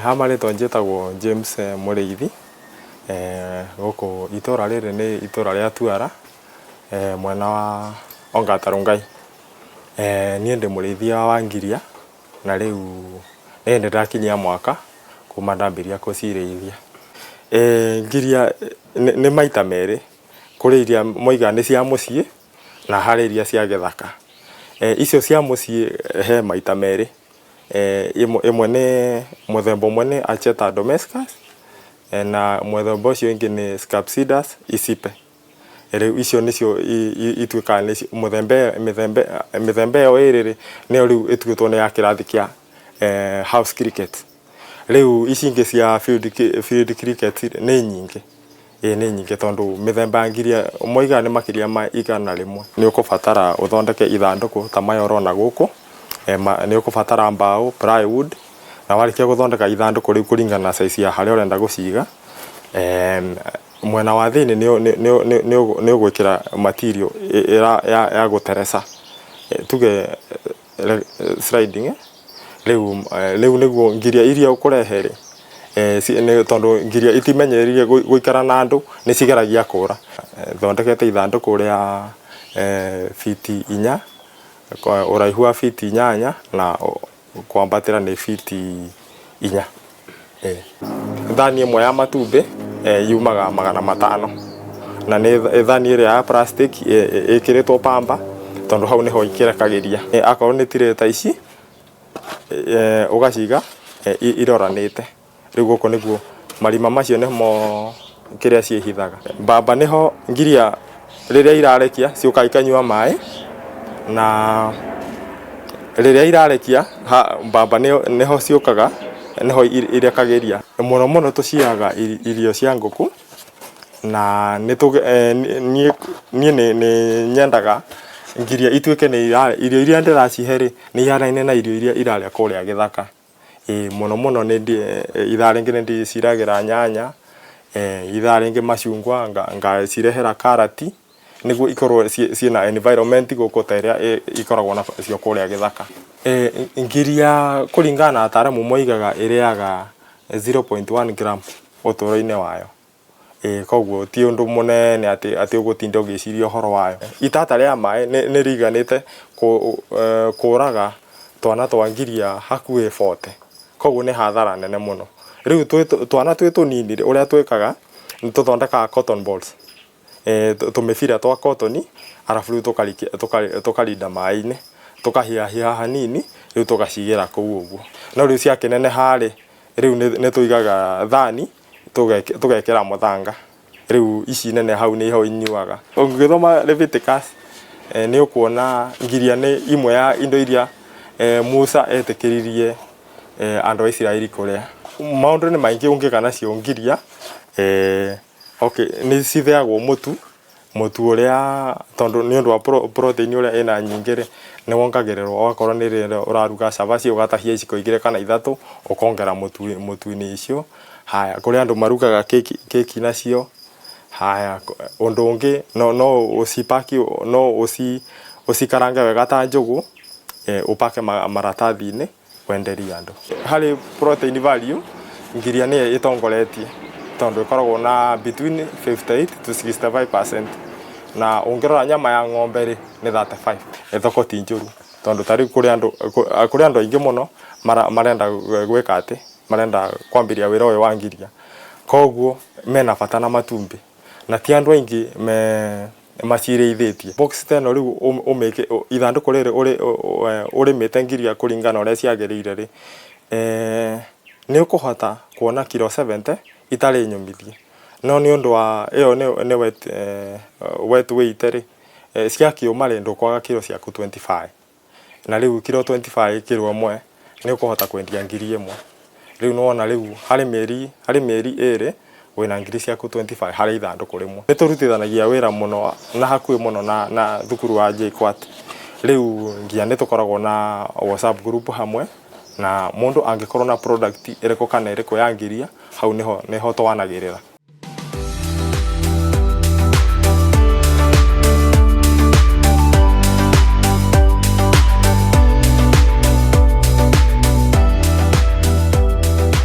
Hamarĩtwa njĩtagwo James Mũrĩithi, gũkũ itũra rĩrĩ nĩ itũra rĩa Tuara, mwena wa Ongata Rongai. Niĩ ndĩ mũrĩithia wa Ngiria, na rĩu nĩ ndakinyia mwaka kuma ndambĩrĩria gũcirĩithia. Ngiria nĩ maita merĩ, kũrĩ iria moiga nĩ cia mũciĩ na harĩ iria cia gĩthaka. Icio cia mũciĩ he maita merĩ, ĩmwe nĩ mũthemba ũmwe nĩ Acheta domesticus, na mũthemba ũcio ũngĩ nĩ Scapsidus isipe. Rĩu icio nĩcio ituĩkaga nĩ mĩthemba ĩyo ĩrĩ nĩyo rĩu ĩtuĩtwo nĩ ya kĩrathi kĩa house cricket. Rĩu ici ingĩ cia field cricket nĩ nyingĩ, nĩ nyingĩ tondũ mĩthemba ya Ngiria moiga nĩ makĩria ma 100. Nĩ ũkũbatara ũthondeke ithandũkũ ta maya ũrona gũkũ, nĩ ũkũbatara mbaũ, plywood, na warĩkia gũthondeka ithandũkũ rĩu kũringana na size ya harĩa ũrenda gũciga, mwena wa thĩinĩ nĩ ũgwĩkĩra material ya gũtereca, tuge sliding. Rĩu nĩguo Ngiria iria ũkũrehe tondũ Ngiria itimenyereire gũikara na andũ nĩ cigeragia kũra. Thondekete ithandũkũ rĩa fiti 4, ũraihu wa fiti 8 na kwambatĩra nĩ fiti 4. Thani ĩmwe ya matumbĩ yumaga 500, na nĩ thani ĩrĩa ya plastic ĩkĩrĩtwo pamba, tondũ hau nĩho ikĩrekagĩria. Akorwo nĩ tireta ici ũgaciga iroranĩte. Rĩu gũkũ nĩguo marima macio nĩmo kĩrĩa ciĩhithaga. Mbamba nĩho Ngiria rĩrĩa irarekia ciũkaga ikanyua maĩ, na rĩrĩa irarekia mbamba nĩho ciũkaga, nĩho irekagĩria. Mũno mũno tũciaga irio cia ngũkũ, na niĩ nĩ nyendaga Ngiria ituĩke nĩ irio iria ndĩracihe rĩ nĩ ihanaine na irio iria irarĩa kũrĩa gĩthaka. Mũno mũno ithaa rĩngĩ nĩ ndĩciragĩra nyanya, ithaa rĩngĩ macungwa, ngacirehera karati, nĩguo ikorwo ciĩna environment gũkũ ta ĩrĩa ikoragwo nacio kũrĩa gĩthaka. Ngiria kũringana na ataaramu moigaga ĩrĩaga 0.1 gram ũtũũro-inĩ wayo. Koguo ti ũndũ mũnene atĩ ũgũtinda ũgĩciria ũhoro wayo. Itata rĩa maĩ nĩ rĩiganĩte kũraga twana twa Ngiria hakuhĩ 40. Koguo nĩ hathara nene mũno. Rĩu twana twĩ tũnini ũrĩa twĩkaga nĩ tũthondekaga cotton balls, tũmĩbira twa cotton, arabu rĩu tũkarinda maĩ-inĩ, tũkahiahia hanini, rĩu tũgacigĩra kũu ũguo. No rĩu ciakĩneneha rĩ, rĩu nĩ tũigaga thani tũgekĩra mũthanga. Rĩu ici nene hau nĩho inyuaga. Ũngĩthoma Leviticus nĩ ũkuona Ngiria nĩ imwe ya indo iria Musa etĩkĩririe andũ a Isiraeli kũrĩa. Maũndũ nĩ maingĩ ũngĩka nacio Ngiria, nĩ cithĩagwo mũtu ũrĩa, tondũ nĩ ũndũ wa protein ũrĩa ĩna nyingĩ rĩ, nĩ wongagĩrĩrwo. Okorwo nĩ rĩrĩa ũraruga cabaci ũgatahia iciko 2 kana 3 ũkongera mũtu-inĩ icio. Haya, kũrĩ andũ marugaga keki nacio. Haya, ũndũ ũngĩ no ũcikarange wega ta njũgũ, ũpake maratathi-inĩ wenderia andũ. Harĩ protein value Ngiria nĩyo ĩtongoretie, tondũ ĩkoragwo na between 58 to 65%, na ũngĩrora nyama ya ng'ombe rĩ nĩ 35. Thoko ti njũru, tondũ ta rĩu kũrĩ andũ aingĩ mũno marenda gwĩka atĩ, marenda kwambĩrĩria wĩra ũyũ wa Ngiria. Koguo mena bata na matumbĩ, na ti andũ aingĩ macirĩithĩtie. Box ta ĩno rĩu ithandũkũ rĩrĩ ũrĩmĩte Ngiria kũringana ũrĩa ciagĩrĩire rĩ, nĩ ũkũhota kuona kilo 70 itarĩ nyũmithie. No nĩ ũndũ wa ĩyo nĩ wet weight rĩ, ciakĩũma rĩ ndũkwaga kilo ciaku 25. Na rĩu kilo 25 kilo ĩmwe nĩ ũkũhota kwendia Ngiri ĩmwe. Rĩu nĩwona rĩu harĩ mĩeri 2 wĩna Ngiri ciaku 25 harĩ ithandũkũ rĩmwe. Nĩ tũrutithanagia wĩra mũno na hakuhĩ mũno na thukuru wa JKUAT. Rĩu nginya nĩ tũkoragwo na WhatsApp group hamwe, na mũndũ angĩkorwo na product ĩrĩkũ kana ĩrĩkũ ya Ngiria, hau nĩho twanagĩrĩra.